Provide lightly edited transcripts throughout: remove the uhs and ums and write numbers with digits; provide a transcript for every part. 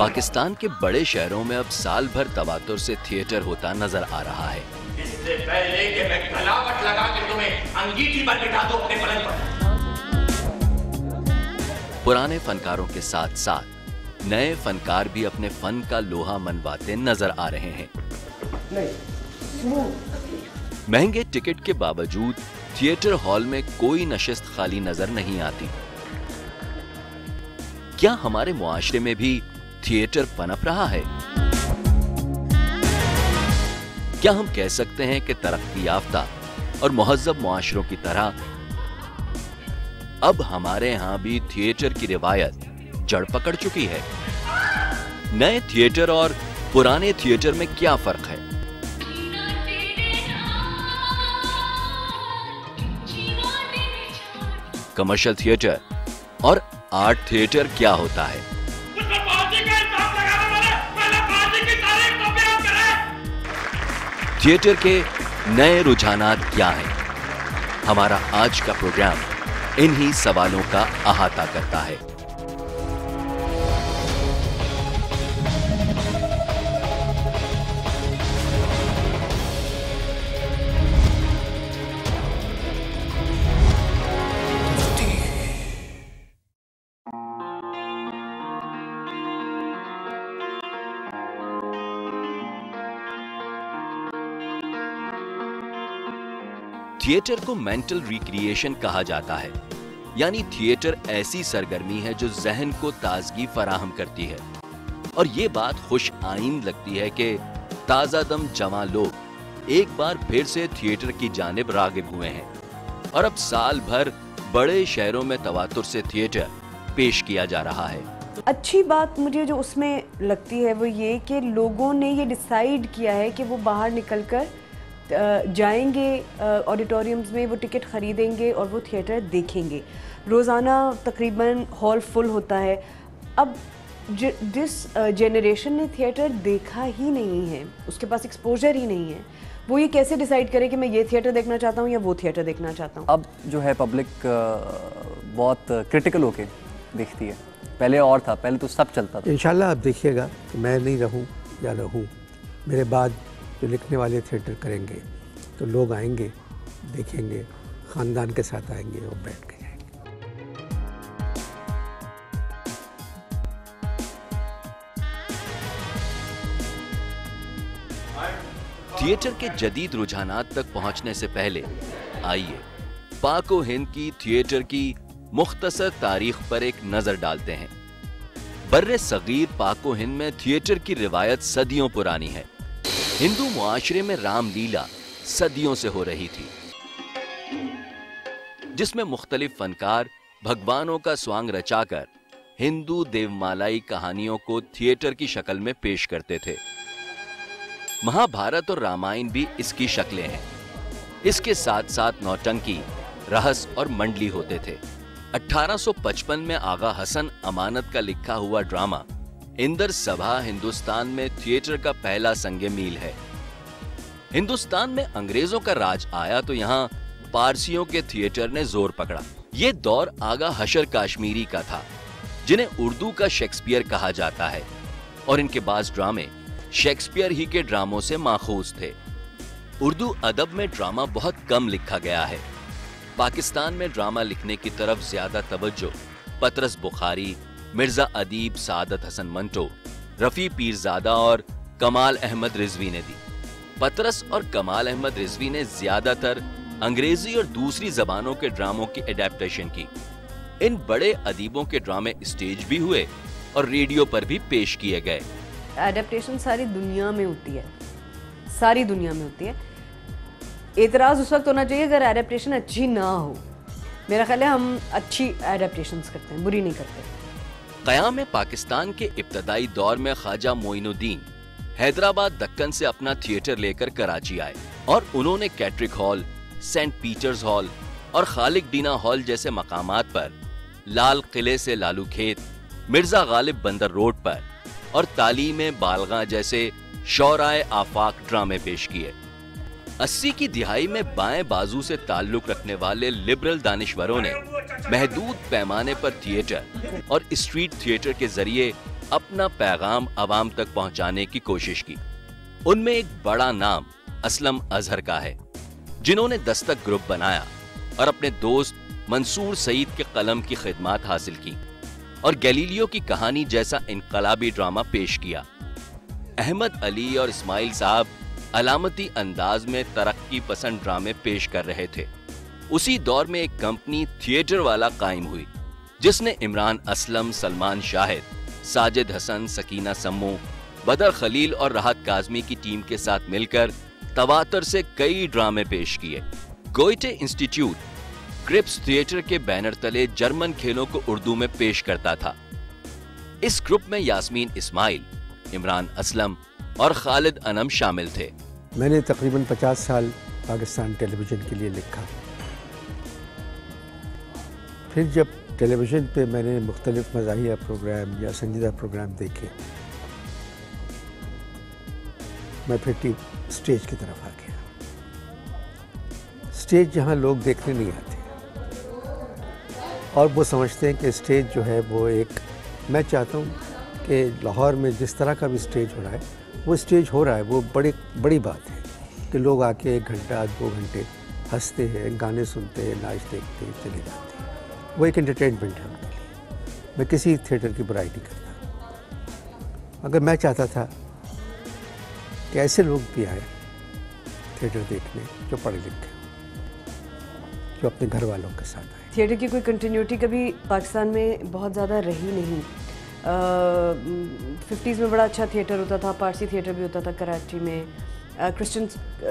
पाकिस्तान के बड़े शहरों में अब साल भर तवातुर से थिएटर होता नजर आ रहा है। इससे पहले कि मैं कलावट लगा के तुम्हें अंगीठी पर बिठा दूं अपने पलंग पर। पुराने फनकारों के साथ साथ नए फनकार भी अपने फन का लोहा मनवाते नजर आ रहे हैं। महंगे टिकट के बावजूद थिएटर हॉल में कोई नशिस्त खाली नजर नहीं आती। क्या हमारे मुआशरे में भी थिएटर पनप रहा है? क्या हम कह सकते हैं कि तरक्की याफ्ता और मुहज्जब मुआशरों की तरह अब हमारे यहां भी थिएटर की रिवायत जड़ पकड़ चुकी है? नए थिएटर और पुराने थिएटर में क्या फर्क है? कमर्शियल थिएटर और आर्ट थिएटर क्या होता है? थिएटर के नए रुझानात क्या हैं? हमारा आज का प्रोग्राम इन्हीं सवालों का अहाता करता है। थिएटर को मेंटल रिक्रिएशन कहा जाता है, यानी थिएटर ऐसी सरगर्मी है जो जहन को ताजगी फराहम करती है। और ये बात खुश आइंद लगती है कि ताजा दम जवां लोग एक बार फिर से थिएटर की जानिब रागिब हुए हैं और अब साल भर बड़े शहरों में तवातुर से थिएटर पेश किया जा रहा है। अच्छी बात मुझे जो उसमें लगती है वो ये कि लोगों ने ये डिसाइड किया है कि वो बाहर निकलकर जाएंगे ऑडिटोरियम्स में, वो टिकट ख़रीदेंगे और वो थिएटर देखेंगे। रोज़ाना तकरीबन हॉल फुल होता है। अब जिस जनरेशन ने थिएटर देखा ही नहीं है, उसके पास एक्सपोजर ही नहीं है, वो ये कैसे डिसाइड करे कि मैं ये थिएटर देखना चाहता हूँ या वो थिएटर देखना चाहता हूँ? अब जो है पब्लिक बहुत क्रिटिकल होके देखती है। पहले और था, पहले तो सब चलता था। इंशाल्लाह आप देखिएगा कि मैं नहीं रहूँ या रहूँ, मेरे बाद जो लिखने वाले थिएटर करेंगे तो लोग आएंगे, देखेंगे, ख़ानदान के साथ आएंगे और बैठ के जाएंगे। थिएटर के जदीद रुझानात तक पहुंचने से पहले आइए पाक व हिंद की थिएटर की मुख्तसर तारीख पर एक नजर डालते हैं। बर्रे सगीर पाक व हिंद में थिएटर की रिवायत सदियों पुरानी है। हिंदू मुआशरे में रामलीला सदियों से हो रही थी, जिसमें मुख्तलिफ फनकार भगवानों का स्वांग रचाकर हिंदू देवमालाई कहानियों को थिएटर की शक्ल में पेश करते थे। महाभारत और रामायण भी इसकी शक्लें हैं। इसके साथ साथ नौटंकी, रहस और मंडली होते थे। 1855 में आगा हसन अमानत का लिखा हुआ ड्रामा इंदर सभा हिंदुस्तान में थिएटर का पहला संगे मील है। हिंदुस्तान में अंग्रेजों का राज आया तो यहाँ पारसियों के थिएटर ने जोर पकड़ा। ये दौर आगा हशर काश्मीरी का था, जिन्हें उर्दू का शेक्सपियर कहा जाता है, और इनके बाज़ ड्रामे शेक्सपियर ही के ड्रामों से माखूज थे। उर्दू अदब में ड्रामा बहुत कम लिखा गया है। पाकिस्तान में ड्रामा लिखने की तरफ ज्यादा तवज्जो पतरस बुखारी, मिर्जा अदीब सादत हसन मंटो, रफी पीरजादा और कमाल अहमद रिजवी ने दी। पतरस और कमाल अहमद रिजवी ने ज्यादातर अंग्रेजी और दूसरी जबानों के ड्रामों की एडेप्टेशन की। इन बड़े अदीबों के ड्रामे स्टेज भी हुए और रेडियो पर भी पेश किए गए। एडेप्टेशन सारी दुनिया में होती है, सारी दुनिया में होती है। एतराज उस वक्त होना चाहिए अगर एडेप्टेशन अच्छी ना हो। मेरा ख्याल है हम अच्छी एडेप्टेशंस करते हैं, बुरी नहीं करते। क़याम पाकिस्तान के इब्तदाई दौर में ख्वाजा मोइनुद्दीन हैदराबाद दक्कन से अपना थिएटर लेकर कराची आए और उन्होंने कैट्रिक हॉल, सेंट पीटर्स हॉल और खालिक डीना हॉल जैसे मकामात पर, लाल किले से लालू खेत, मिर्जा गालिब बंदर रोड पर और तालीम बालगा जैसे शौराए आफाक ड्रामे पेश किए। 80 की दिहाई में बाएं बाजू से ताल्लुक रखने वाले लिबरल दानिश्वरों ने महदूद पैमाने पर थिएटर और स्ट्रीट थिएटर के जरिए अपना पैगाम आवाम तक पहुंचाने की कोशिश की। उनमें एक बड़ा नाम असलम अजहर का है, जिन्होंने दस्तक ग्रुप बनाया और अपने दोस्त मंसूर सईद के कलम की खिदमत हासिल की और गैलीलियो की कहानी जैसा इनकलाबी ड्रामा पेश किया। अहमद अली और इस्माइल साहब अलामती अंदाज में तरक्की पसंद ड्रामे पेश कर रहे थे। उसी दौर में एक कंपनी थिएटर वाला कायम हुई, जिसने इमरान असलम, सलमान शाहिद, साजिद हसन, सकीना सम्मू, बदर खलील और राहत काज़मी की टीम के साथ मिलकर तवातर से कई ड्रामे पेश किए। गोइटे इंस्टीट्यूट क्रिप्स थिएटर के बैनर तले जर्मन खेलों को उर्दू में पेश करता था। इस ग्रुप में यास्मीन इस्माइल, इमरान असलम और खालिद अनम शामिल थे। मैंने तकरीबन 50 साल पाकिस्तान टेलीविज़न के लिए लिखा। फिर जब टेलीविज़न पे मैंने मुख्तलिफ मज़ाहिया प्रोग्राम या संजीदा प्रोग्राम देखे, मैं फिर स्टेज की तरफ आ गया। स्टेज जहाँ लोग देखने नहीं आते और वो समझते हैं कि स्टेज जो है वो एक, मैं चाहता हूँ कि लाहौर में जिस तरह का भी स्टेज हो रहा है, वो स्टेज हो रहा है, वो बड़ी बात है कि लोग आके 1 घंटा 2 घंटे हंसते हैं, गाने सुनते हैं, नाच देखते हैं, चले जाते हैं। वो एक एंटरटेनमेंट है उनके लिए। मैं किसी थिएटर की बुराई नहीं करता। अगर मैं चाहता था कि ऐसे लोग भी आए थिएटर देखने जो पढ़े लिखे, जो अपने घर वालों के साथ आए। थिएटर की कोई कंटिन्यूटी कभी पाकिस्तान में बहुत ज़्यादा रही नहीं। 50s में बड़ा अच्छा थिएटर होता था, पारसी थिएटर भी होता था कराची में। क्रिश्चियन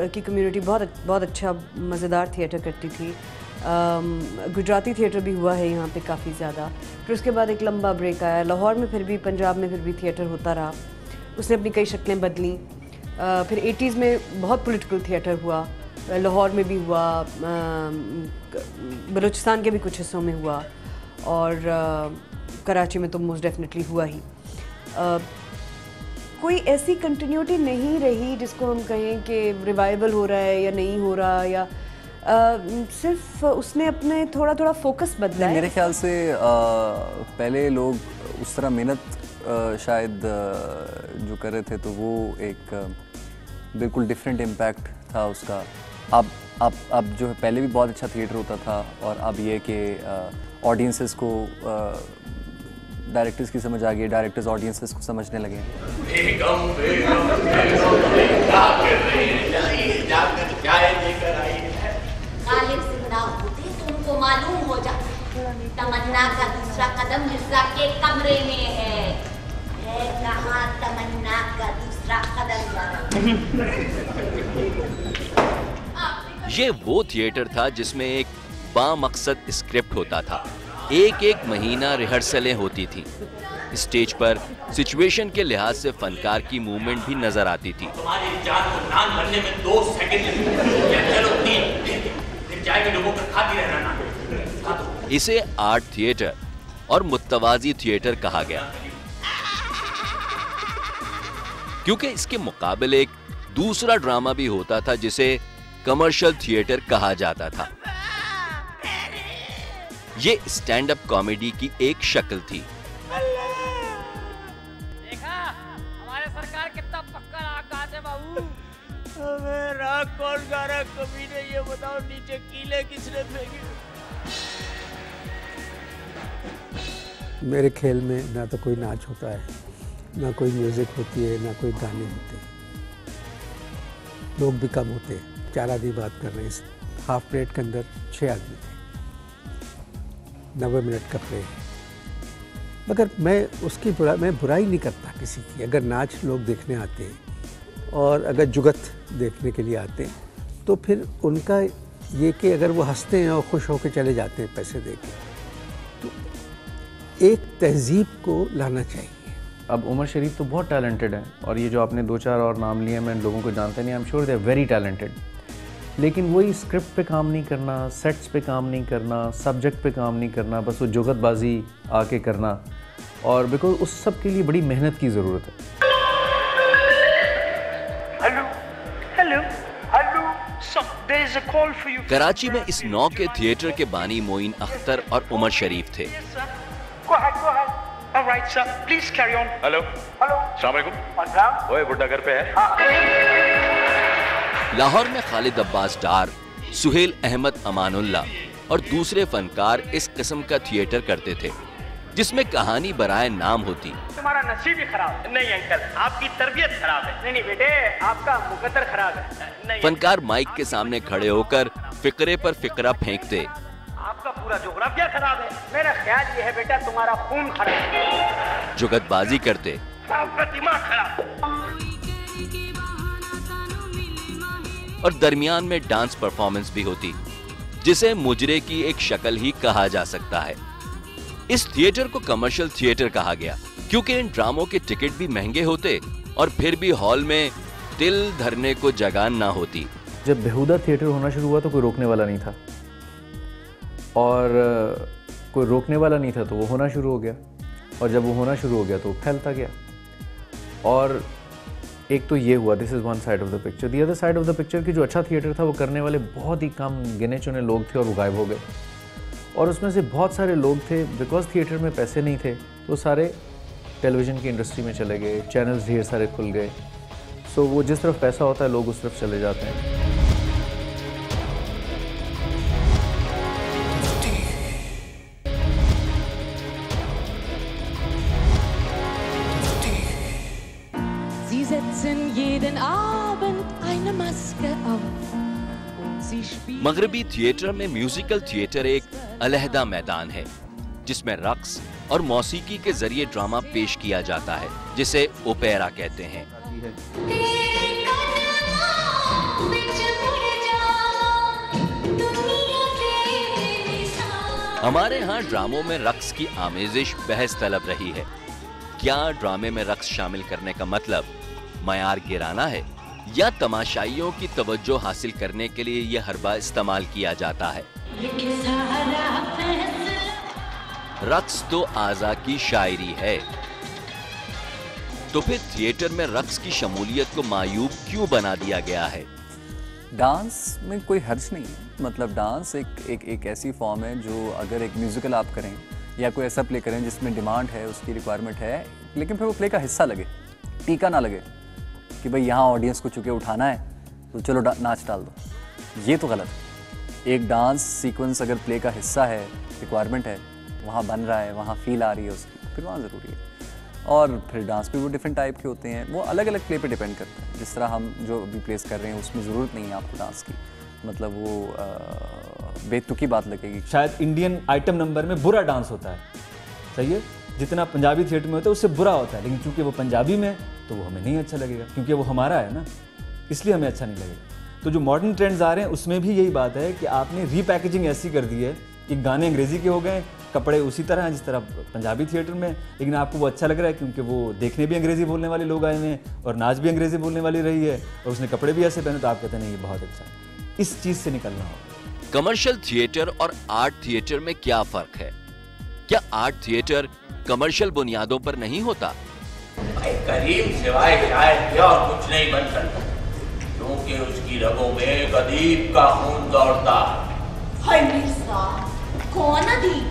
की कम्युनिटी बहुत अच्छा मज़ेदार थिएटर करती थी। गुजराती थिएटर भी हुआ है यहाँ पे काफ़ी ज़्यादा। फिर उसके बाद एक लंबा ब्रेक आया लाहौर में, फिर भी पंजाब में फिर भी थिएटर होता रहा। उसने अपनी कई शक्लें बदली। फिर 80s में बहुत पॉलिटिकल थिएटर हुआ, लाहौर में भी हुआ, बलूचिस्तान के भी कुछ हिस्सों में हुआ और कराची में तो मोस्ट डेफिनेटली हुआ ही। कोई ऐसी कंटिन्यूटी नहीं रही जिसको हम कहें कि रिवाइवल हो रहा है या नहीं हो रहा, या सिर्फ उसने अपने थोड़ा फोकस बदला है। मेरे ख्याल से पहले लोग उस तरह मेहनत शायद जो कर रहे थे, तो वो एक बिल्कुल डिफरेंट इम्पैक्ट था उसका। अब जो है, पहले भी बहुत अच्छा थिएटर होता था और अब ये कि ऑडियंसेस को डायरेक्टर्स की समझ आ गई, डायरेक्टर्स ऑडियंसेस को समझने लगे। बेगम बेगम क्या कर रही है? जाकर चाय लेकर आई है। गालिब जिंदा होते तो उनको मालूम हो जाता। तमन्ना का दूसरा कदम मिर्जा के कमरे में है कहाँ तमन्ना का दूसरा कदम? ये वो थिएटर था जिसमें एक बामकसद स्क्रिप्ट होता था। एक महीना रिहर्सलें होती थी। स्टेज पर सिचुएशन के लिहाज से फनकार की मूवमेंट भी नजर आती थी। तुम्हारी जान को नान बनने में 2 सेकंड लगते, चलो 3, फिर जाके लोगों को खाती रहना ना। इसे आर्ट थिएटर और मुत्तवाजी थिएटर कहा गया, क्योंकि इसके मुकाबले एक दूसरा ड्रामा भी होता था जिसे कमर्शियल थिएटर कहा जाता था। ये स्टैंड अप कॉमेडी की एक शक्ल थी। देखा हमारे सरकार कितना पक्का राग गाते बाबू। राग कौन गा रहा कमीने, ये बताओ। नीचे कीले किसने फेंके? मेरे खेल में ना तो कोई नाच होता है, ना कोई म्यूज़िक होती है, ना कोई गाने होते हैं। लोग भी कम होते हैं। 4 आदमी बात कर रहे हैं। इस हाफ प्लेट के अंदर 6 आदमी थे। 90 मिनट का प्ले है। मगर मैं बुराई नहीं करता किसी की। अगर नाच लोग देखने आते हैं और अगर जुगत देखने के लिए आते हैं, तो फिर उनका ये कि अगर वो हंसते हैं और खुश होकर चले जाते हैं पैसे दे के, तो एक तहजीब को लाना चाहिए। अब उमर शरीफ तो बहुत टैलेंटेड है और ये जो आपने 2-4 और नाम लिए, मैं लोगों को जानते नहीं, I am sure they are very talented. लेकिन वही स्क्रिप्ट पे काम नहीं करना, सेट्स पे काम नहीं करना, सब्जेक्ट पे काम नहीं करना, बस वो जुगतबाजी आके करना, और बिकॉज उस सब के लिए बड़ी मेहनत की ज़रूरत है। कराची में इस नौ के थिएटर के बानी मोइन अख्तर और उमर शरीफ थे। Alright, sir. Please carry on. Hello Hello. अस्सलाम वालेकुम। On ground. ओए बुड्ढा घर पे है? लाहौर में खालिद अब्बास डार, सुहेल अहमद अमानुल्लाह और दूसरे फनकार इस किस्म का थिएटर करते थे जिसमें कहानी बराए नाम होती। तुम्हारा नसीब ही खराब है। नहीं अंकल, आपकी तरबियत खराब है। नहीं बेटे, आपका मुकद्दर खराब है। नहीं, फनकार माइक के सामने खड़े होकर फिक्रे पर फिक्रा फेंकते। आपका पूरा जोग्राफिया खराब है। मेरा ख्याल ये है बेटा, तुम्हारा खून खराब है। जुगतबाजी करते आपका दिमाग खराब है। और दरमियान में डांस परफॉर्मेंस भी होती जिसे मुजरे की एक शक्ल ही कहा जा सकता है। इस थिएटर को कमर्शियल थिएटर कहा गया क्योंकि इन ड्रामों के टिकट भी महंगे होते और फिर भी हॉल में तिल धरने को जगह ना होती। जब बेहुदा थिएटर होना शुरू हुआ तो कोई रोकने वाला नहीं था, और कोई रोकने वाला नहीं था तो वो होना शुरू हो गया, और जब वो होना शुरू हो गया तो वो फैलता गया। और एक तो ये हुआ, this is one side of the picture. The other side of the picture की जो अच्छा थिएटर था वो करने वाले बहुत ही कम गिने चुने लोग थे और वो गायब हो गए। और उसमें से बहुत सारे लोग थे, बिकॉज थिएटर में पैसे नहीं थे तो सारे टेलीविज़न की इंडस्ट्री में चले गए, चैनल्स ढेर सारे खुल गए। सो वो जिस तरफ पैसा होता है लोग उस तरफ चले जाते हैं। Sie setzen jeden Abend eine Maske auf. मगरबी थिएटर में म्यूजिकल थिएटर एक अलहदा मैदान है जिसमें रक्स और मौसीकी के जरिए ड्रामा पेश किया जाता है जिसे ओपेरा कहते हैं। हमारे यहाँ ड्रामों में रक्स की आमेजिश बहस तलब रही है। क्या ड्रामे में रक्स शामिल करने का मतलब मयार गिराना है या तमाशाइयों की तवज्जो हासिल करने के लिए यह हरबा इस्तेमाल किया जाता है? रक्स तो आज़ा की शायरी है, तो फिर थिएटर में रक्स की शमूलियत को मायूब क्यों बना दिया गया है? डांस में कोई हर्ज नहीं है। मतलब डांस एक ऐसी फॉर्म है जो अगर एक म्यूजिकल आप करें या कोई ऐसा प्ले करें जिसमें डिमांड है, उसकी रिक्वायरमेंट है, लेकिन फिर वो प्ले का हिस्सा लगे, टीका ना लगे कि भाई यहाँ ऑडियंस को चुके उठाना है तो चलो नाच डाल दो, ये तो गलत है। एक डांस सीक्वेंस अगर प्ले का हिस्सा है, रिक्वायरमेंट है, वहाँ बन रहा है, वहाँ फील आ रही है उसकी, फिर वहाँ ज़रूरी है। और फिर डांस भी वो डिफरेंट टाइप के होते हैं, वो अलग अलग प्ले पे डिपेंड करता है। जिस तरह हम जो अभी प्लेस कर रहे हैं उसमें ज़रूरत नहीं है आपको डांस की, मतलब वो बेतुकी बात लगेगी। शायद इंडियन आइटम नंबर में बुरा डांस होता है, सही है, जितना पंजाबी थिएटर में होता है उससे बुरा होता है, लेकिन चूंकि वो पंजाबी में तो वो हमें नहीं अच्छा लगेगा क्योंकि वो हमारा है ना, इसलिए हमें अच्छा नहीं लगेगा। तो जो मॉडर्न ट्रेंड्स आ रहे हैं उसमें भी यही बात है कि आपने रीपैकेजिंग ऐसी कर दी है कि गाने अंग्रेज़ी के हो गए, कपड़े उसी तरह हैं जिस तरह पंजाबी थिएटर में, लेकिन आपको वो अच्छा लग रहा है क्योंकि वो देखने भी अंग्रेज़ी बोलने वाले लोग आए हैं और नाच भी अंग्रेज़ी बोलने वाली रही है और उसने कपड़े भी ऐसे पहने, तो आप कहते हैं नहीं ये बहुत अच्छा है। इस चीज़ से निकलना होगा। कमर्शियल थिएटर और आर्ट थिएटर में क्या फ़र्क है? क्या आर्ट थिएटर कमर्शियल बुनियादों पर नहीं होता? करीम सिवाय शायद और कुछ नहीं बन सकता क्योंकि उसकी रगों में एक अदीब का खून दौड़ता हाय मिर्जा, कौन अदीब?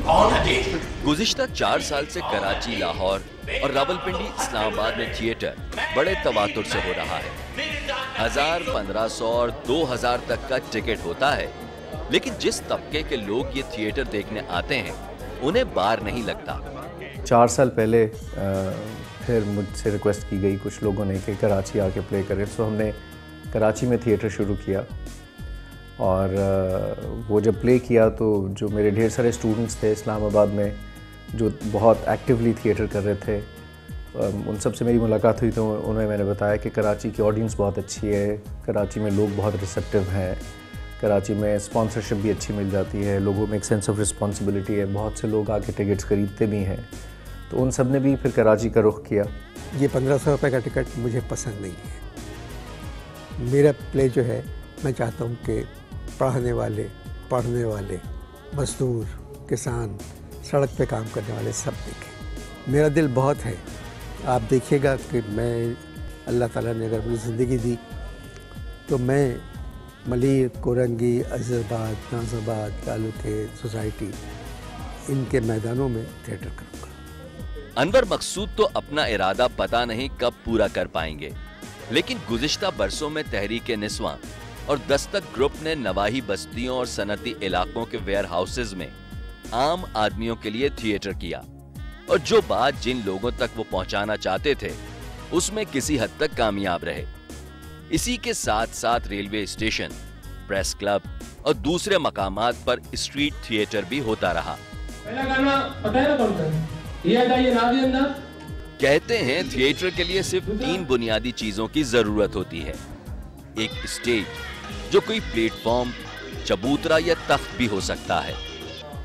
कौन अदीब? गुज़िश्ता 4 साल से कराची, लाहौर और रावलपिंडी, इस्लामाबाद में थिएटर बड़े तवातुर से हो रहा है। 1000, 1500 और 2000 तक का टिकट होता है, लेकिन जिस तबके के लोग ये थिएटर देखने आते हैं उन्हें बार नहीं लगता। 4 साल पहले फिर मुझसे रिक्वेस्ट की गई कुछ लोगों ने कि कराची आके प्ले करें, सो हमने कराची में थिएटर शुरू किया। और वो जब प्ले किया तो जो मेरे ढेर सारे स्टूडेंट्स थे इस्लामाबाद में जो बहुत एक्टिवली थिएटर कर रहे थे, उन सब से मेरी मुलाकात हुई तो उन्हें मैंने बताया कि कराची की ऑडियंस बहुत अच्छी है, कराची में लोग बहुत रिसेप्टिव हैं, कराची में स्पॉन्सरशिप भी अच्छी मिल जाती है, लोगों में एक सेंस ऑफ रिस्पॉन्सिबिलिटी है, बहुत से लोग आके टिकट्स खरीदते भी हैं। तो उन सब ने भी फिर कराची का रुख किया। ये 1500 रुपये का टिकट मुझे पसंद नहीं है। मेरा प्ले जो है, मैं चाहता हूँ कि पढ़ने वाले, मजदूर, किसान, सड़क पे काम करने वाले सब देखें। मेरा दिल बहुत है, आप देखिएगा कि मैं, अल्लाह ताला ने अगर मुझे ज़िंदगी दी तो मैं मलीर, कोरंगी, अज़रबाद, नाज़ाबाद, लालू खेत सोसाइटी इनके मैदानों में थिएटर करूँगा। अनवर मकसूद तो अपना इरादा पता नहीं कब पूरा कर पाएंगे, लेकिन गुज़िश्ता बरसों में तहरीक निस्वां और दस्तक ग्रुप ने नवाही बस्तियों और सनती इलाकों के वेयर हाउसेज में आम आदमियों के लिए थिएटर किया, और जो बात जिन लोगों तक वो पहुंचाना चाहते थे उसमें किसी हद तक कामयाब रहे। इसी के साथ साथ रेलवे स्टेशन, प्रेस क्लब और दूसरे मकामात पर स्ट्रीट थिएटर भी होता रहा। पहला गाना पता है ना कौन सा है? ये गाइए ना भी अंदर। कहते हैं थिएटर के लिए सिर्फ 3 बुनियादी चीजों की जरूरत होती है। एक स्टेज, जो कोई प्लेटफॉर्म, चबूतरा या तख्त भी हो सकता है।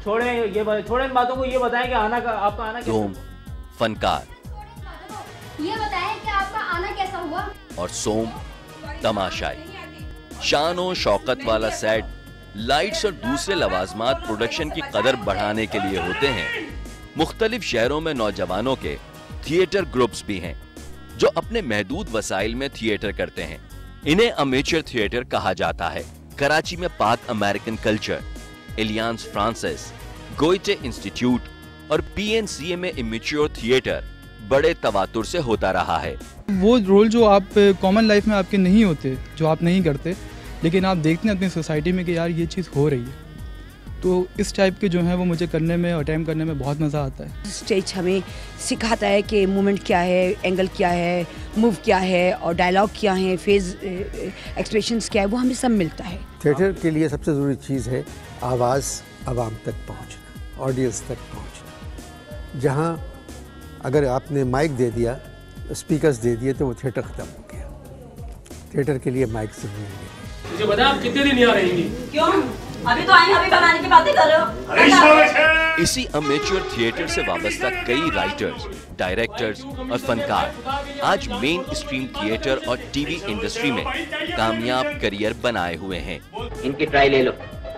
छोड़े इन बातों को, ये बताएं कि आपका आना कैसा? धूम, फनकार, ये बताएं कि आपका आना कैसा हुआ? और सोम, तमाशाई। शान और शौकत वाला सेट, लाइट्स और दूसरे लवाजमात प्रोडक्शन की कदर बढ़ाने के लिए होते हैं। मुख्तलिफ शहरों में नौजवानों के थिएटर ग्रुप्स भी हैं जो अपने महदूद वसाइल में थिएटर करते हैं। इन्हें अमेचर थिएटर कहा जाता है। कराची में Pak American culture, Alliance Française, Goethe Institute और PNCA में इमेच्योर थिएटर बड़े तवातुर से होता रहा है। वो रोल जो आप कॉमन लाइफ में आपके नहीं होते, जो आप नहीं करते, लेकिन आप देखते हैं अपनी सोसाइटी में कि यार ये चीज़ हो रही है, तो इस टाइप के जो है वो मुझे करने में, अटेम्प्ट करने में बहुत मज़ा आता है। स्टेज हमें सिखाता है कि मूवमेंट क्या है, एंगल क्या है, मूव क्या है और डायलॉग क्या है, फेज एक्सप्रेशंस क्या है, वो हमें सब मिलता है। थिएटर के लिए सबसे ज़रूरी चीज़ है आवाज़ आवाम तक पहुंचना, ऑडियंस तक पहुंचना। जहां अगर आपने माइक दे दिया, स्पीकर्स दे दिए, तो वो थिएटर ख़त्म हो गया। थिएटर के लिए माइक ज़रूरी है। मुझे बता आप कितने दिन यहाँ रहेंगी? क्यों? अभी तो आई, अभी बनाने की बातें कर रहे हो। इसी अमेच्योर थिएटर से वाबस्ता कई राइटर्स, डायरेक्टर्स और फनकार आज मेन स्ट्रीम थिएटर और टीवी इंडस्ट्री में कामयाब करियर बनाए हुए हैं। इनकी ट्राई ले लो,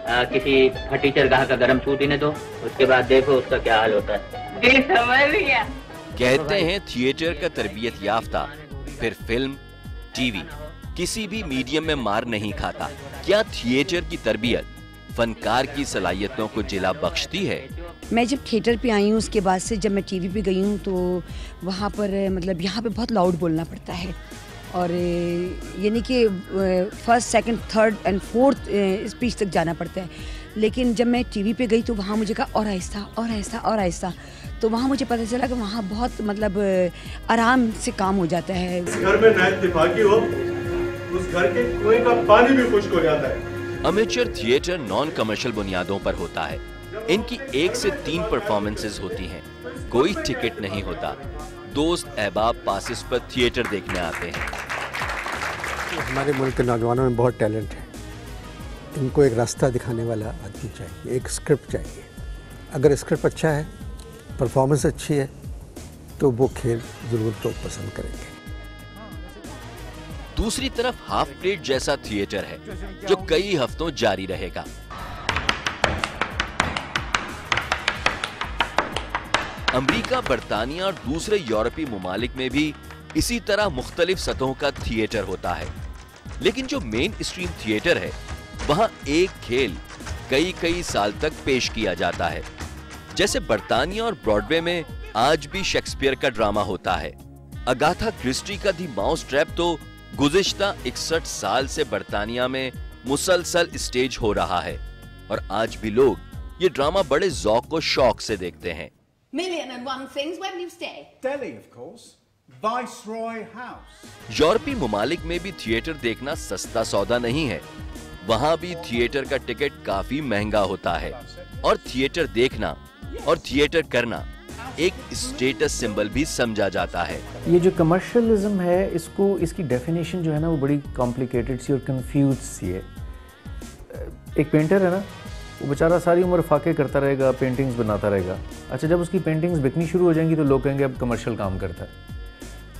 किसी फटी चरगाह का गरम सूट इन्हें दो, उसके बाद देखो उसका क्या हाल होता है। समझ गया। कहते हैं थिएटर का तरबियत याफ्ता फिर फिल्म, टीवी किसी भी मीडियम में मार नहीं खाता। क्या थिएटर की तरबियत फनकार की सलाहियतों को जिला बख्शती है? मैं जब थिएटर पे आई हूँ, उसके बाद से जब मैं टीवी पे गई हूँ, तो वहाँ पर मतलब यहाँ पे बहुत लाउड बोलना पड़ता है, और यानी कि first, second, third and fourth speech तक जाना पड़ता है। लेकिन जब मैं टीवी पे गई तो वहाँ मुझे कहा और आहिस्ता और आहिस्ता और आहिस्ता, तो वहाँ मुझे पता चला कि वहाँ बहुत मतलब आराम से काम हो जाता है। घर में नायत इत्तेफाकी हो, उस घर के कुएं का पानी भी खुश्क हो जाता है। अमेचर थिएटर नॉन कमर्शियल बुनियादों पर होता है। इनकी 1 से 3 परफॉर्मेंसेस होती हैं। कोई टिकट नहीं होता। दोस्त अहबाब पासिस पर थिएटर देखने आते हैं। हमारे मुल्क के नौजवानों में बहुत टैलेंट है। इनको एक रास्ता दिखाने वाला आदमी चाहिए, एक स्क्रिप्ट चाहिए। अगर स्क्रिप्ट अच्छा है, परफॉर्मेंस अच्छी है, तो वो खेल जरूर तो पसंद करेंगे। दूसरी तरफ हाफ प्लेट जैसा थिएटर है जो कई हफ्तों जारी रहेगा। अमेरिका, बरतानिया और दूसरे यूरोपीय ममालिक में भी इसी तरह मुख्तलिफ सतहों का थिएटर होता है। लेकिन जो मेन स्ट्रीम थिएटर है, वहां एक खेल कई साल तक पेश किया जाता है। जैसे बरतानिया और ब्रॉडवे में आज भी शेक्सपियर का ड्रामा होता है। अगाथा क्रिस्टी का दी माउस ट्रैप तो गुज़िश्ता 61 साल से बरतानिया में मुसलसल स्टेज हो रहा है, और आज भी लोग ये ड्रामा बड़े ज़ौक़ और शौक से देखते हैं। $1,001 things. Where will you stay? Delhi, of course. Viceroy House. यूरोपीय ममालिक में भी थिएटर देखना सस्ता सौदा नहीं है। वहां भी थिएटर का टिकट काफी महंगा होता है, और थिएटर देखना और थिएटर करना एक स्टेटस सिंबल भी समझा जाता है। ये जो कमर्शियलिज्म है, इसकी डेफिनेशन जो है ना, वो बड़ी कॉम्प्लिकेटेड सी और कंफ्यूज सी है। एक पेंटर है ना, वो बेचारा सारी उम्र फाके करता रहेगा, पेंटिंग्स बनाता रहेगा। अच्छा, जब उसकी पेंटिंग्स बिकनी शुरू हो जाएंगी तो लोग कहेंगे अब कमर्शियल काम करता है।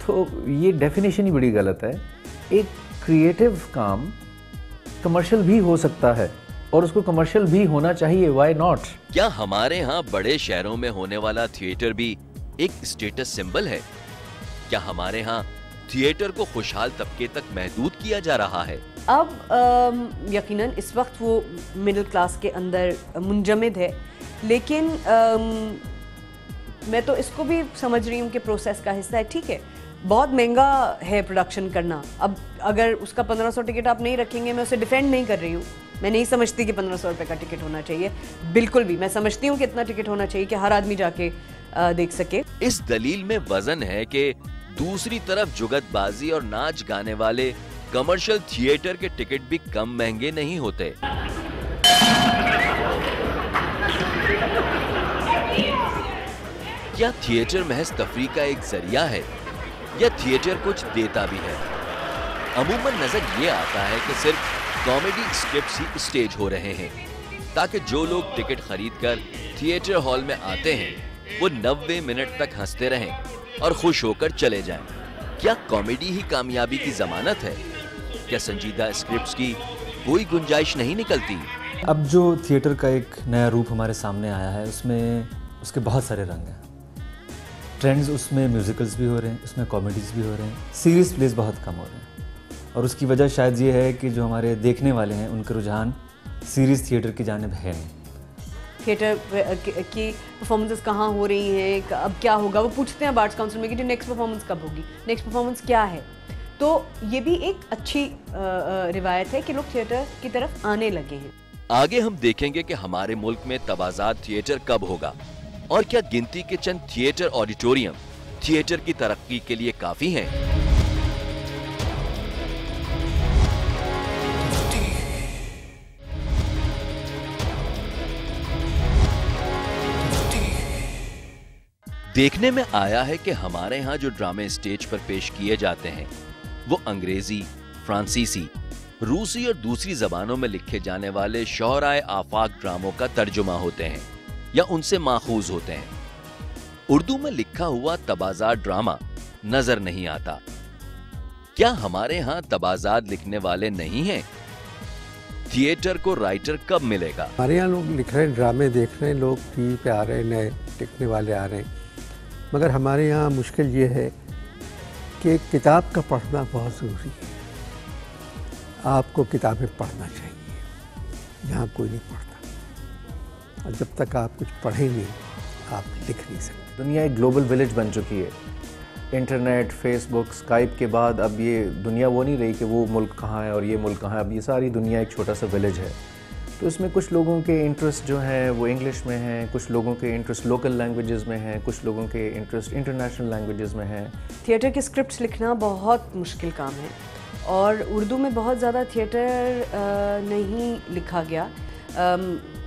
तो ये डेफिनेशन ही बड़ी गलत है। एक क्रिएटिव काम कमर्शियल भी हो सकता है, और उसको कमर्शियल भी होना चाहिए। Why not? क्या हमारे यहाँ बड़े शहरों में होने वाला थिएटर भी एक स्टेटस सिंबल है? क्या हमारे यहाँ थिएटर को खुशहाल तबके तक महदूद किया जा रहा है? अब यकीनन इस वक्त वो मिडिल क्लास के अंदर मुंजमद है, लेकिन मैं तो इसको भी समझ रही हूँ कि प्रोसेस का हिस्सा है। ठीक है, बहुत महंगा है प्रोडक्शन करना। अब अगर उसका 1500 टिकट आप नहीं रखेंगे, मैं उसे डिफेंड नहीं कर रही हूँ, मैं नहीं समझती कि 1500 रुपये का टिकट होना चाहिए, बिल्कुल भी। मैं समझती हूँ कि इतना टिकट होना चाहिए कि हर आदमी जाके देख सके। इस दलील में वजन है कि दूसरी तरफ जुगतबाजी और नाच गाने वाले कमर्शियल थिएटर के टिकट भी कम महंगे नहीं होते। क्या थिएटर महज तफरीह का एक जरिया है या थिएटर कुछ देता भी है? अमूमन नजर ये आता है कि सिर्फ कॉमेडी स्क्रिप्ट्स ही स्टेज हो रहे हैं ताकि जो लोग टिकट खरीदकर थिएटर हॉल में आते हैं वो 90 मिनट तक हंसते रहें और खुश होकर चले जाएं। क्या कॉमेडी ही कामयाबी की जमानत है? क्या संजीदा स्क्रिप्ट्स की कोई गुंजाइश नहीं निकलती? अब जो थिएटर का एक नया रूप हमारे सामने आया है उसमें उसके बहुत सारे रंग हैं। ट्रेंड्स उसमें म्यूजिकल्स भी हो रहे हैं, उसमें कॉमेडीज़ भी हो रहे हैं, सीरीज प्लेस बहुत कम हो रहे हैं। और उसकी वजह शायद ये है कि जो हमारे देखने वाले हैं उनका रुझान सीरीज थिएटर की जानिब है नहीं। थिएटर की परफॉर्मेंसेस कहाँ हो रही हैं, अब क्या होगा, वो पूछते हैं आर्ट्स काउंसिल में कि नेक्स्ट परफॉर्मेंस कब होगी, नेक्स्ट परफॉर्मेंस क्या है। तो ये भी एक अच्छी रिवायत है कि लोग थिएटर की तरफ आने लगे हैं। आगे हम देखेंगे कि हमारे मुल्क में तबाजात थिएटर कब होगा और क्या गिनती के चंद थिएटर ऑडिटोरियम थिएटर की तरक्की के लिए काफी हैं। देखने में आया है कि हमारे यहाँ जो ड्रामे स्टेज पर पेश किए जाते हैं वो अंग्रेजी, फ्रांसीसी, रूसी और दूसरी जबानों में लिखे जाने वाले शोहराए आफाक ड्रामों का तर्जुमा होते हैं या उनसे माखूज होते हैं। उर्दू में लिखा हुआ तबाजात ड्रामा नजर नहीं आता। क्या हमारे यहाँ तबाजात लिखने वाले नहीं हैं? थिएटर को राइटर कब मिलेगा? हमारे यहाँ लोग लिख रहे हैं, ड्रामे देख रहे हैं, लोग टीवी पे आ रहे हैं, नए लिखने वाले आ रहे हैं, मगर हमारे यहाँ मुश्किल ये है कि किताब का पढ़ना बहुत ज़रूरी है। आपको किताबें पढ़ना चाहिए, यहाँ कोई नहीं पढ़ता, और जब तक आप कुछ पढ़ें नहीं आप लिख नहीं सकते। दुनिया एक ग्लोबल विलेज बन चुकी है। इंटरनेट, फेसबुक, स्काइप के बाद अब ये दुनिया वो नहीं रही कि वो मुल्क कहाँ है और ये मुल्क कहाँ है। अब ये सारी दुनिया एक छोटा सा विलेज है। तो इसमें कुछ लोगों के इंटरेस्ट जो हैं वो इंग्लिश में हैं, कुछ लोगों के इंटरेस्ट लोकल लैंग्वेजेस में हैं, कुछ लोगों के इंटरेस्ट इंटरनेशनल लैंग्वेजेस में हैं। थिएटर के स्क्रिप्ट्स लिखना बहुत मुश्किल काम है और उर्दू में बहुत ज़्यादा थिएटर नहीं लिखा गया।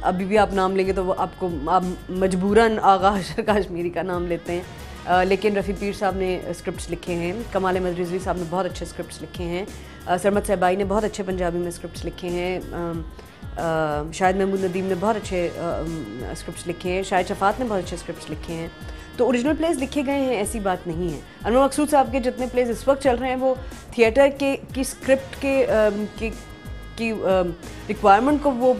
अभी भी आप नाम लेंगे तो वो आप मजबूरन आगा हशर काश्मीरी का नाम लेते हैं, लेकिन रफ़ी पीर साहब ने स्क्रिप्ट्स लिखे हैं, कमाल अहमद रिजवी साहब ने बहुत अच्छे स्क्रिप्ट्स लिखे हैं, सरमद सहबाई ने बहुत अच्छे पंजाबी में स्क्रिप्ट्स लिखे हैं, शाहिद महमूद नदीम ने बहुत अच्छे स्क्रिप्ट्स लिखे हैं, शाहिद शफात ने बहुत अच्छे स्क्रिप्ट्स लिखे हैं। तो ओरिजिनल प्लेस लिखे गए हैं, ऐसी बात नहीं है। अनवर मकसूद साहब के जितने प्लेस इस वक्त चल रहे हैं वो थिएटर की स्क्रिप्ट की रिक्वायरमेंट को वो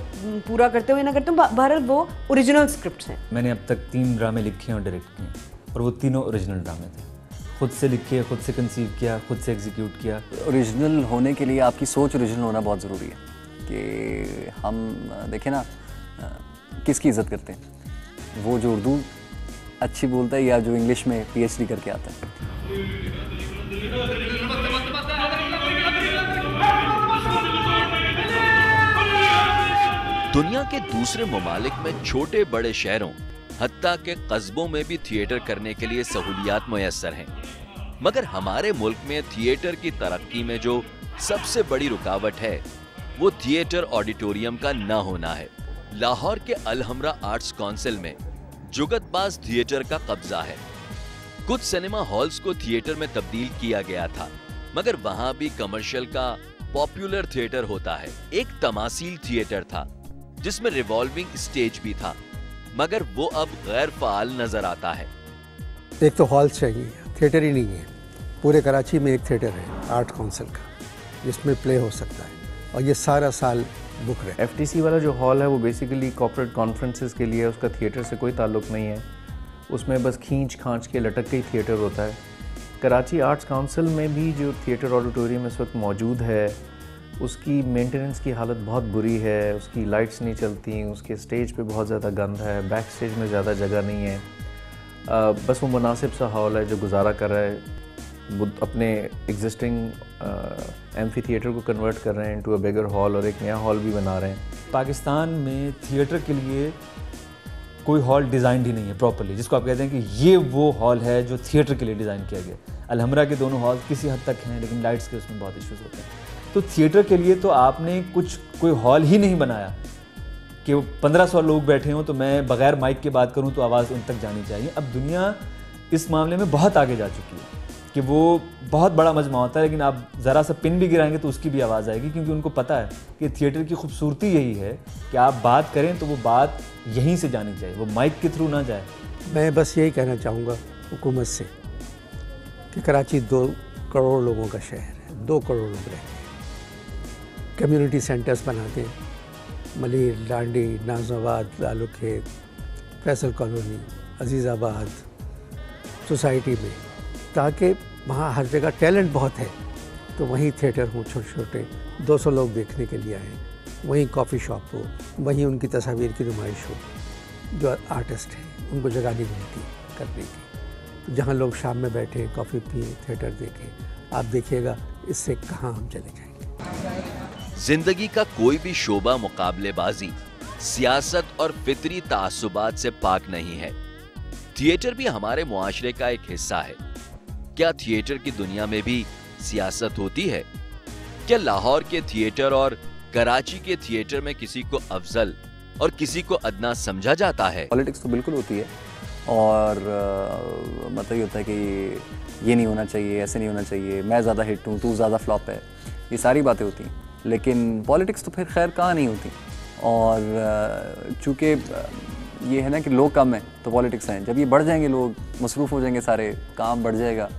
पूरा करते हुए ना करते हुए, बहरहाल वो ओरिजिनल स्क्रिप्ट्स हैं। मैंने अब तक 3 ड्रामे लिखे हैं और डायरेक्ट किए हैं और वो तीनों ओरिजिनल ड्रामे थे। खुद से लिखे, खुद से कंसीव किया, खुद से एग्जीक्यूट किया। ओरिजिनल होने के लिए आपकी सोच ओरिजिनल होना बहुत ज़रूरी है कि हम देखें ना किसकी इज़्ज़त करते हैं, वो जो उर्दू अच्छी बोलता है या जो इंग्लिश में PhD करके आता है। दुनिया के दूसरे ममालिक में छोटे बड़े शहरों हत्ता के कस्बों में भी थिएटर करने के लिए सहूलियात मुयस्सर हैं, मगर हमारे मुल्क में थिएटर की तरक्की में जो सबसे बड़ी रुकावट है वो थिएटर ऑडिटोरियम का न होना है। लाहौर के अलहमरा आर्ट्स काउंसिल में जुगतबाज थिएटर का कब्जा है। कुछ सिनेमा हॉल्स को थिएटर में तब्दील किया गया था, मगर वहां भी कमर्शियल का पॉपुलर थिएटर होता है। एक तमासील थिएटर था जिसमें रिवॉल्विंग स्टेज भी था, मगर वो अब गैर फाल नजर आता है। एक तो हॉल चाहिए, थिएटर ही नहीं है। पूरे कराची में एक थिएटर है आर्ट काउंसिल का जिसमें प्ले हो सकता है और ये सारा साल बुक रहे। FTC वाला जो हॉल है वो बेसिकली कॉर्पोरेट कॉन्फ्रेंसेस के लिए, उसका थिएटर से कोई ताल्लुक़ नहीं है। उसमें बस खींच खांच के लटक के ही थिएटर होता है। कराची आर्ट्स काउंसिल में भी जो थिएटर ऑडिटोरियम इस वक्त मौजूद है उसकी मेंटेनेंस की हालत बहुत बुरी है, उसकी लाइट्स नहीं चलती, उसके स्टेज पे बहुत ज़्यादा गंद है, बैक स्टेज में ज़्यादा जगह नहीं है। बस वो मुनासिब सा हॉल है जो गुजारा कर रहा है, वो अपने एग्जिस्टिंग एम्फी थिएटर को कन्वर्ट कर रहे हैं इनटू अ बिगर हॉल और एक नया हॉल भी बना रहे हैं। पाकिस्तान में थिएटर के लिए कोई हॉल डिज़ाइंड ही नहीं है प्रॉपर्ली, जिसको आप कहते हैं कि ये वो हॉल है जो थिएटर के लिए डिज़ाइन किया गया। अलहमरा के दोनों हॉल किसी हद तक हैं, लेकिन लाइट्स के उसमें बहुत इश्यूज़ होते हैं। तो थिएटर के लिए तो आपने कोई हॉल ही नहीं बनाया कि 1500 लोग बैठे हों तो मैं बग़ैर माइक के बात करूं तो आवाज़ उन तक जानी चाहिए। अब दुनिया इस मामले में बहुत आगे जा चुकी है कि वो बहुत बड़ा मजमा होता है, लेकिन आप ज़रा सा पिन भी गिराएंगे तो उसकी भी आवाज़ आएगी, क्योंकि उनको पता है कि थिएटर की खूबसूरती यही है कि आप बात करें तो वो बात यहीं से जानी चाहिए, वो माइक के थ्रू ना जाए। मैं बस यही कहना चाहूँगा हुकूमत से कि कराची 2 करोड़ लोगों का शहर है, 2 करोड़ लोग रहते हैं। कम्युनिटी सेंटर्स बना दें, मलीर, डांडी, नाज़ाबाद, लालू खेत, फैसल कॉलोनी, अजीज़ाबाद सोसाइटी में, ताकि वहाँ हर जगह टैलेंट बहुत है, तो वहीं थिएटर हो छोटे छोटे, 200 लोग देखने के लिए आएँ, वहीं कॉफ़ी शॉप हो, वहीं उनकी तस्वीर की नुमाइश हो। जो आर्टिस्ट हैं उनको जगह नहीं मिलती करने की, तो जहाँ लोग शाम में बैठे कॉफ़ी पिए, थिएटर देखें, आप देखिएगा इससे कहाँ हम चले जाएंगे। जिंदगी का कोई भी शोबा मुकाबलेबाजी, सियासत और फितरी तासुबात से पाक नहीं है। थिएटर भी हमारे मुआशरे का एक हिस्सा है। क्या थिएटर की दुनिया में भी सियासत होती है? क्या लाहौर के थिएटर और कराची के थिएटर में किसी को अफजल और किसी को अदना समझा जाता है? पॉलिटिक्स तो बिल्कुल होती है, और मतलब ये होता है कि ये नहीं होना चाहिए, ऐसे नहीं होना चाहिए, मैं ज़्यादा हिट हूँ, तू ज़्यादा फ्लॉप है, ये सारी बातें होती हैं। लेकिन पॉलिटिक्स तो फिर खैर कहाँ नहीं होती, और चूँकि ये है ना कि लोग कम हैं तो पॉलिटिक्स हैं। जब ये बढ़ जाएंगे, लोग मसरूफ़ हो जाएंगे, सारे काम बढ़ जाएगा,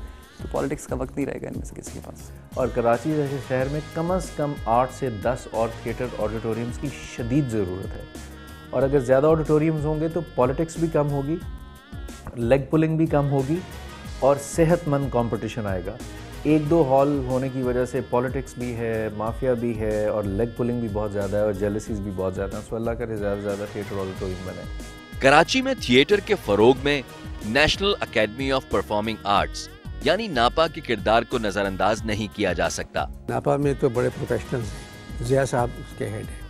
तो पॉलिटिक्स का वक्त नहीं रहेगा इनमें से किसी के पास। और कराची जैसे शहर में कम से कम 8 से 10 और थिएटर ऑडिटोरियम्स की शदीद ज़रूरत है। और अगर ज़्यादा ऑडिटोरियम्स होंगे तो पॉलिटिक्स भी कम होगी, लेग पुलिंग भी कम होगी और सेहतमंद कंपटीशन आएगा। 1-2 हॉल होने की वजह से पॉलिटिक्स भी है, माफिया भी है, और लेग पुलिंग भी बहुत ज़्यादा है, और जेलसीज भी बहुत ज़्यादा है। सो अल्लाह करे ज़्यादा से ज़्यादा थिएटर ऑडिटोरियम बने। कराची में थिएटर के फरोग में national academy of performing arts यानी नापा के किरदार को नजरअंदाज नहीं किया जा सकता। नापा में तो बड़े प्रोफेशनल्स हैं, ज़िया साहब उसके हेड हैं,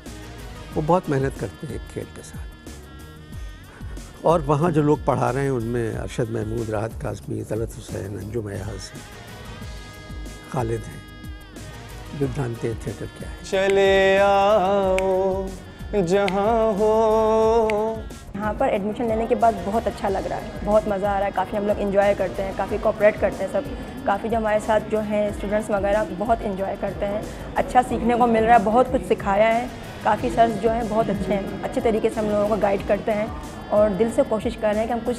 वो बहुत मेहनत करते हैं खेल के साथ। और वहाँ जो लोग पढ़ा रहे हैं उनमें अरशद महमूद, राहत काज़मी, तलत हुसैन, अंजुम अयाज, खालिद हैं, जो जानते हैं थिएटर क्या है। चले आओ जहाँ हो। यहाँ पर एडमिशन लेने के बाद बहुत अच्छा लग रहा है, बहुत मज़ा आ रहा है, काफ़ी हम लोग एंजॉय करते हैं, काफ़ी कोऑपरेट करते हैं सब, काफ़ी जो हमारे साथ जो हैं स्टूडेंट्स वगैरह बहुत एंजॉय करते हैं, अच्छा सीखने को मिल रहा है, बहुत कुछ सिखाया है, काफ़ी सर्स जो हैं बहुत अच्छे हैं, अच्छे तरीके से हम लोगों को गाइड करते हैं और दिल से कोशिश कर रहे हैं कि हम कुछ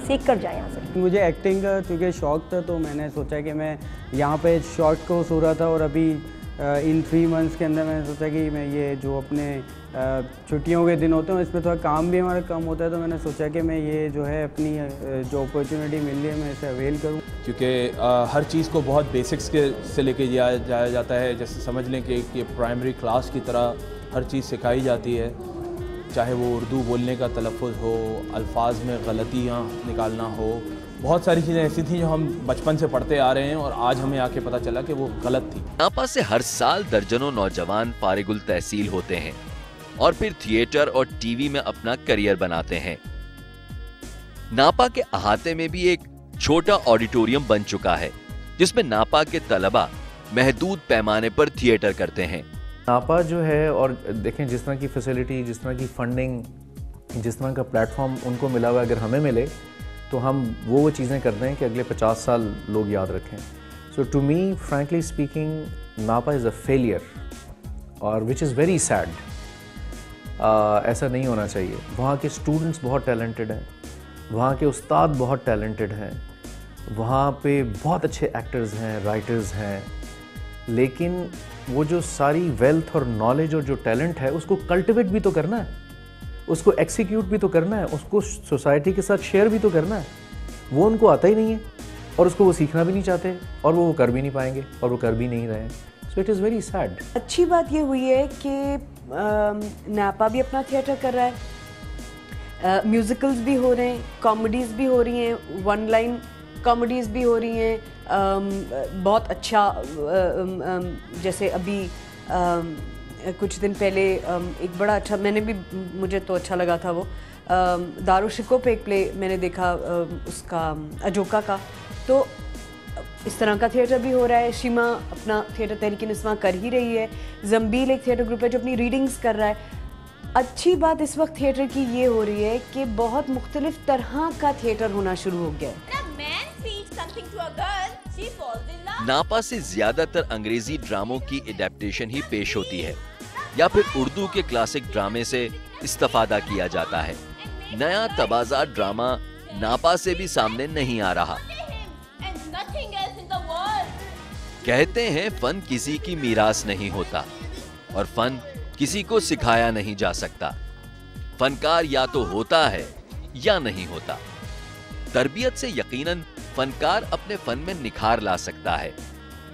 सीख कर जाएँ यहाँ से। मुझे एक्टिंग का चूँकि शौक था, तो मैंने सोचा कि मैं यहाँ पे शॉर्ट कोर्स हो रहा था, और अभी इन 3 मंथ्स के अंदर मैंने सोचा कि मैं ये जो अपने छुट्टियों के दिन होते हैं इसमें थोड़ा काम भी हमारा कम होता है, तो मैंने सोचा कि मैं ये जो है अपनी जो अपॉर्चुनिटी मिल रही है मैं इसे अवेल करूं। क्योंकि हर चीज़ को बहुत बेसिक्स से लेके जाया जाता है, जैसे समझ लें कि प्राइमरी क्लास की तरह हर चीज़ सिखाई जाती है, चाहे वो उर्दू बोलने का तलफ़ुज़ हो, अल्फाज में गलतियाँ निकालना हो, बहुत सारी चीज़ें ऐसी थी जो हम बचपन से पढ़ते आ रहे हैं और आज हमें आके पता चला कि वो गलत थी। नापा से हर साल दर्जनों नौजवान फारिगुल तहसील होते हैं और फिर थिएटर और टीवी में अपना करियर बनाते हैं। नापा के अहाते में भी एक छोटा ऑडिटोरियम बन चुका है जिसमें नापा के तलबा महदूद पैमाने पर थिएटर करते हैं। नापा जो है, और देखें जिस तरह की फैसिलिटी, जिस तरह की फंडिंग, जिस तरह का प्लेटफॉर्म उनको मिला हुआ, अगर हमें मिले तो हम वो चीज़ें कर रहे हैं कि अगले 50 साल लोग याद रखें। सो टू मी फ्रैंकली स्पीकिंग नापा इज़ अ फेलियर, और विच इज़ वेरी सैड। ऐसा नहीं होना चाहिए। वहाँ के स्टूडेंट्स बहुत टैलेंटेड हैं, वहाँ के उस्ताद बहुत टैलेंटेड हैं, वहाँ पे बहुत अच्छे एक्टर्स हैं, राइटर्स हैं, लेकिन वो जो सारी वेल्थ और नॉलेज और जो टैलेंट है उसको कल्टिवेट भी तो करना है, उसको एक्सिक्यूट भी तो करना है, उसको सोसाइटी के साथ शेयर भी तो करना है। वो उनको आता ही नहीं है और उसको वो सीखना भी नहीं चाहते और वो कर भी नहीं पाएंगे और वो कर भी नहीं रहे हैं। So it is very sad. अच्छी बात ये हुई है कि नापा भी अपना थिएटर कर रहा है, म्यूज़िकल्स भी हो रहे हैं, कॉमेडीज़ भी हो रही हैं, वन लाइन कॉमेडीज़ भी हो रही हैं, बहुत अच्छा जैसे अभी कुछ दिन पहले एक बड़ा अच्छा, मैंने भी, मुझे तो अच्छा लगा था वो, दारुशिको पे एक प्ले मैंने देखा उसका अजोका का, तो इस तरह का थिएटर भी हो रहा है। शीमा अपना थिएटर तहरीक-ए-निस्वां कर ही रही है, जंबील एक थिएटर ग्रुप है जो अपनी रीडिंग्स कर रहा है। अच्छी बात इस वक्त थिएटर की ये हो रही है कि बहुत मुख्तलिफ तरह का थिएटर होना शुरू हो गया है। नापा से ज्यादातर अंग्रेजी ड्रामों की एडेप्टेशन ही पेश होती है या फिर उर्दू के क्लासिक ड्रामे से इस्तेफादा किया जाता है। नया तबाजा ड्रामा नापा से भी सामने नहीं आ रहा। कहते हैं फन किसी की मीरास नहीं होता और फन किसी को सिखाया नहीं जा सकता। फनकार या तो होता है या नहीं होता। तरबियत से यकीनन फनकार अपने फन में निखार ला सकता है,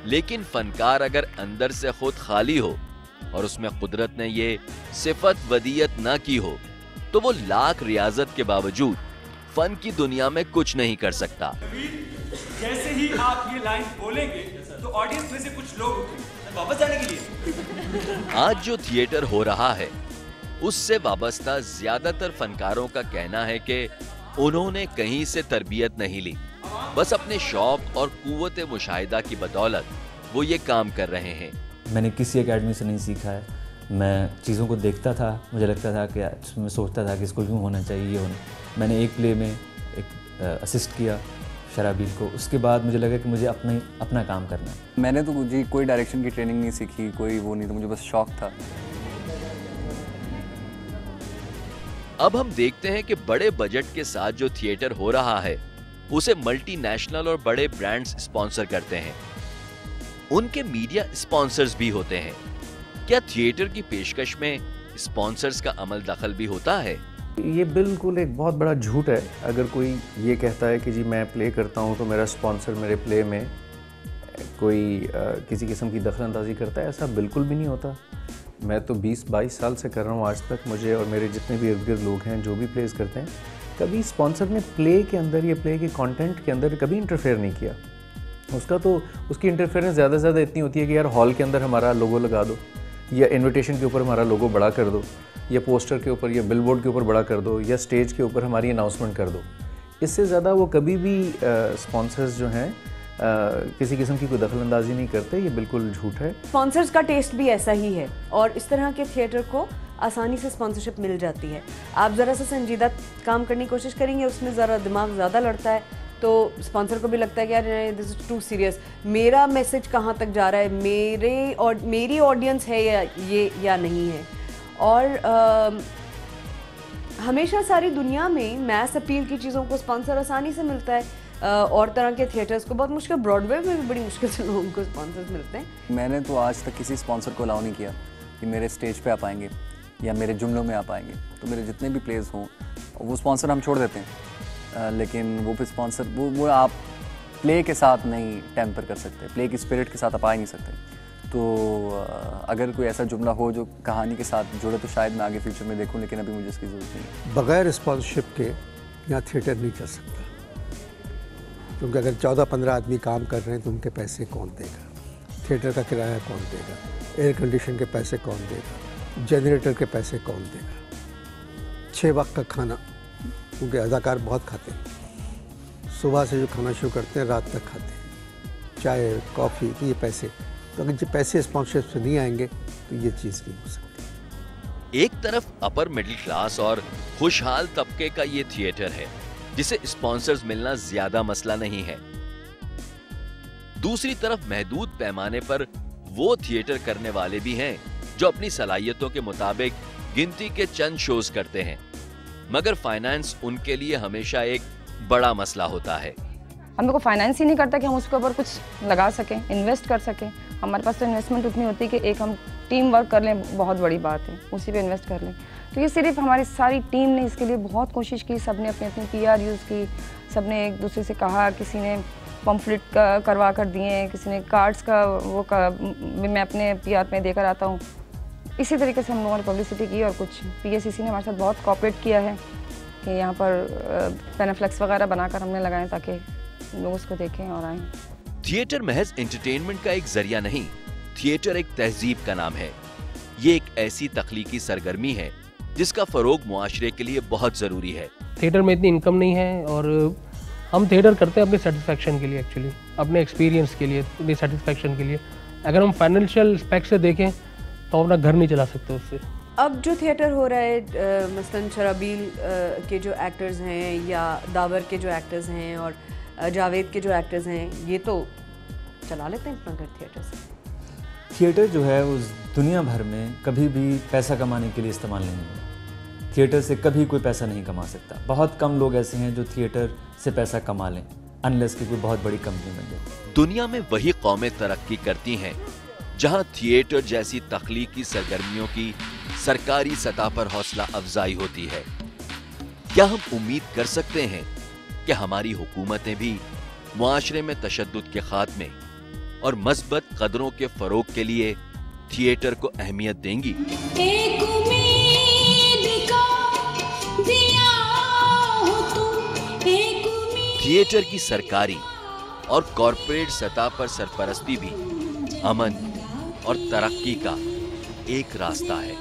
लेकिन फनकार अगर अंदर से खुद खाली हो और उसमें कुदरत ने ये सिफत वदियत ना की हो तो वो लाख रियाजत के बावजूद फन की दुनिया में कुछ नहीं कर सकता। जैसे ही आप ये लाइन बोलेंगे तो ऑडियंस में से कुछ लोग उठेंगे वापस जाने के लिए। आज जो थिएटर हो रहा है उससे वाबस्ता ज्यादातर फनकारों का कहना है कि उन्होंने कहीं से तरबियत नहीं ली, बस अपने शौक और कुव्वत मुशाहिदा की बदौलत वो ये काम कर रहे हैं। मैंने किसी एकेडमी से नहीं सीखा है, मैं चीज़ों को देखता था, मुझे लगता था कि मैं सोचता था कि इसको यूँ होना चाहिए, ये होना। मैंने एक प्ले में एक असिस्ट किया शराबील को, उसके बाद मुझे लगा कि मुझे अपना काम करना है। मैंने तो जी कोई डायरेक्शन की ट्रेनिंग नहीं सीखी, कोई वो नहीं, तो मुझे बस शौक था। अब हम देखते हैं कि बड़े बजट के साथ जो थिएटर हो रहा है उसे मल्टीनेशनल और बड़े ब्रांड्स स्पॉन्सर करते हैं। उनके मीडिया स्पॉन्सर्स भी होते हैं। क्या थिएटर की पेशकश में स्पॉन्सर्स का अमल दखल भी होता है? ये बिल्कुल एक बहुत बड़ा झूठ है अगर कोई ये कहता है कि जी मैं प्ले करता हूँ तो मेरा स्पॉन्सर मेरे प्ले में कोई किसी किस्म की दखल अंदाजी करता है। ऐसा बिल्कुल भी नहीं होता। मैं तो 20-22 साल से कर रहा हूँ आज तक, मुझे और मेरे जितने भी इर्द गिर्द लोग हैं जो भी प्लेस करते हैं, कभी स्पॉन्सर ने प्ले के अंदर या प्ले के कंटेंट के अंदर कभी इंटरफेयर नहीं किया। उसका तो उसकी इंटरफेरेंस ज़्यादा से ज़्यादा इतनी होती है कि यार हॉल के अंदर हमारा लोगो लगा दो, या इन्विटेशन के ऊपर हमारा लोगो बड़ा कर दो, या पोस्टर के ऊपर या बिलबोर्ड के ऊपर बड़ा कर दो, या स्टेज के ऊपर हमारी अनाउंसमेंट कर दो। इससे ज़्यादा वो कभी भी स्पॉन्सर्स जो हैं किसी किस्म की कोई दखल अंदाजी नहीं करते। ये बिल्कुल झूठ है। स्पॉन्सर्स का टेस्ट भी ऐसा ही है और इस तरह के थिएटर को आसानी से स्पॉन्सरशिप मिल जाती है। आप ज़रा सा संजीदा काम करने की कोशिश करेंगे, उसमें ज़रा दिमाग ज़्यादा लड़ता है तो स्पॉन्सर को भी लगता है कि यार दिस इज़ टू सीरियस, मेरा मैसेज कहाँ तक जा रहा है, मेरी ऑडियंस है या नहीं है। और हमेशा सारी दुनिया में मैस अपील की चीज़ों को स्पॉन्सर आसानी से मिलता है, और तरह के थिएटर्स को बहुत मुश्किल, ब्रॉडवे में भी बड़ी मुश्किल से लोगों को स्पॉन्सर्स मिलते हैं। मैंने तो आज तक किसी स्पॉन्सर को अलाउ नहीं किया कि मेरे स्टेज पे आ पाएंगे या मेरे जुमलों में आ पाएंगे। तो मेरे जितने भी प्लेस हों वो स्पॉन्सर हम छोड़ देते हैं, लेकिन वो भी स्पॉन्सर वो आप प्ले के साथ नहीं टेम्पर कर सकते, प्ले की स्पिरिट के साथ आप आ ही नहीं सकते। तो अगर कोई ऐसा जुमला हो जो कहानी के साथ जुड़े तो शायद मैं आगे फ्यूचर में देखूं, लेकिन अभी मुझे इसकी ज़रूरत नहीं। बगैर स्पॉन्सरशिप के यहाँ थिएटर नहीं चल सकता, क्योंकि अगर 14-15 आदमी काम कर रहे हैं तो उनके पैसे कौन देगा, थिएटर का किराया कौन देगा, एयर कंडीशन के पैसे कौन देगा, जनरेटर के पैसे कौन देगा, 6 वक्त का खाना, क्योंकि अदाकार बहुत खाते हैं, सुबह से जो खाना शुरू करते हैं रात तक खाते हैं, चाय कॉफ़ी, तो ये पैसे, तो अगर ये पैसे स्पॉन्सरशिप से नहीं आएंगे तो ये चीज़ नहीं हो सकती। एक तरफ अपर मिडिल क्लास और खुशहाल तबके का ये थिएटर है जिसे स्पॉन्सर्स मिलना ज्यादा मसला नहीं है। दूसरी तरफ महदूद पैमाने पर वो थिएटर करने वाले भी हैं जो अपनी सलाहियतों के मुताबिक गिनती के चंद शोज करते हैं, मगर फाइनेंस उनके लिए हमेशा एक बड़ा मसला होता है। हम लोग को फाइनेंस ही नहीं करता कि हम उसके ऊपर कुछ लगा सकें, इन्वेस्ट कर सकें। हमारे पास तो इन्वेस्टमेंट उतनी होती है कि एक हम टीम वर्क कर लें, बहुत बड़ी बात है, उसी पे इन्वेस्ट कर लें। तो ये सिर्फ हमारी सारी टीम ने इसके लिए बहुत कोशिश की, सब ने अपनी अपनी PR यूज़ की, सब ने एक दूसरे से कहा, किसी ने पम्फलेट करवा कर दिए हैं, किसी ने कार्ड्स का मैं अपने PR में देकर आता हूँ। इसी तरीके से हम लोगों ने पब्लिसिटी की और कुछ PACC ने हमारे साथ बहुत कोऑपरेट किया है कि यहाँ पर पेनाफ्लेक्स वगैरह बनाकर हमने लगाए ताकि लोग उसको देखें और आएँ। थिएटर महज एंटरटेनमेंट का एक जरिया नहीं, थिएटर एक तहजीब का नाम है। ये एक ऐसी तख्लीकी सरगर्मी है जिसका फरोग मुआशरे के लिए बहुत जरूरी है। थिएटर में इतनी इनकम नहीं है और हम थिएटर करते हैं अपने सेटिस्फेक्शन के लिए, एक्चुअली अपने एक्सपीरियंस के लिए, अपने सेटिस्फेक्शन के लिए। अगर हम फाइनेंशियल एस्पेक्ट से देखें तो अपना घर नहीं चला सकते उससे। अब जो थिएटर हो रहा है, मसलन शराबील के जो एक्टर्स हैं या दावर के जो एक्टर्स हैं और जावेद के जो एक्टर्स हैं, ये तो चला लेते हैं अपना घर थिएटर से। थिएटर जो है उस दुनिया भर में कभी भी पैसा कमाने के लिए इस्तेमाल नहीं है। थिएटर से कभी कोई पैसा नहीं कमा सकता। बहुत कम लोग ऐसे हैं जो थिएटर से पैसा कमा लें, अनलेस कि कोई बहुत बड़ी कंपनी बन जाए। दुनिया में वही कौमें तरक्की करती हैं जहां थिएटर जैसी तख्लीकी सरगर्मियों की सरकारी सतह पर हौसला अफजाई होती है। क्या हम उम्मीद कर सकते हैं कि हमारी हुकूमतें भी मुआशरे में तशद्दुद के खात्मे और मस्बत कदरों के फरोग के लिए थिएटर को अहमियत देंगी? एक उम्मीद का दिया हो तुम, एक उम्मीद। थिएटर की सरकारी और कॉरपोरेट सतह पर सरपरस्ती भी अमन और तरक्की का एक रास्ता है।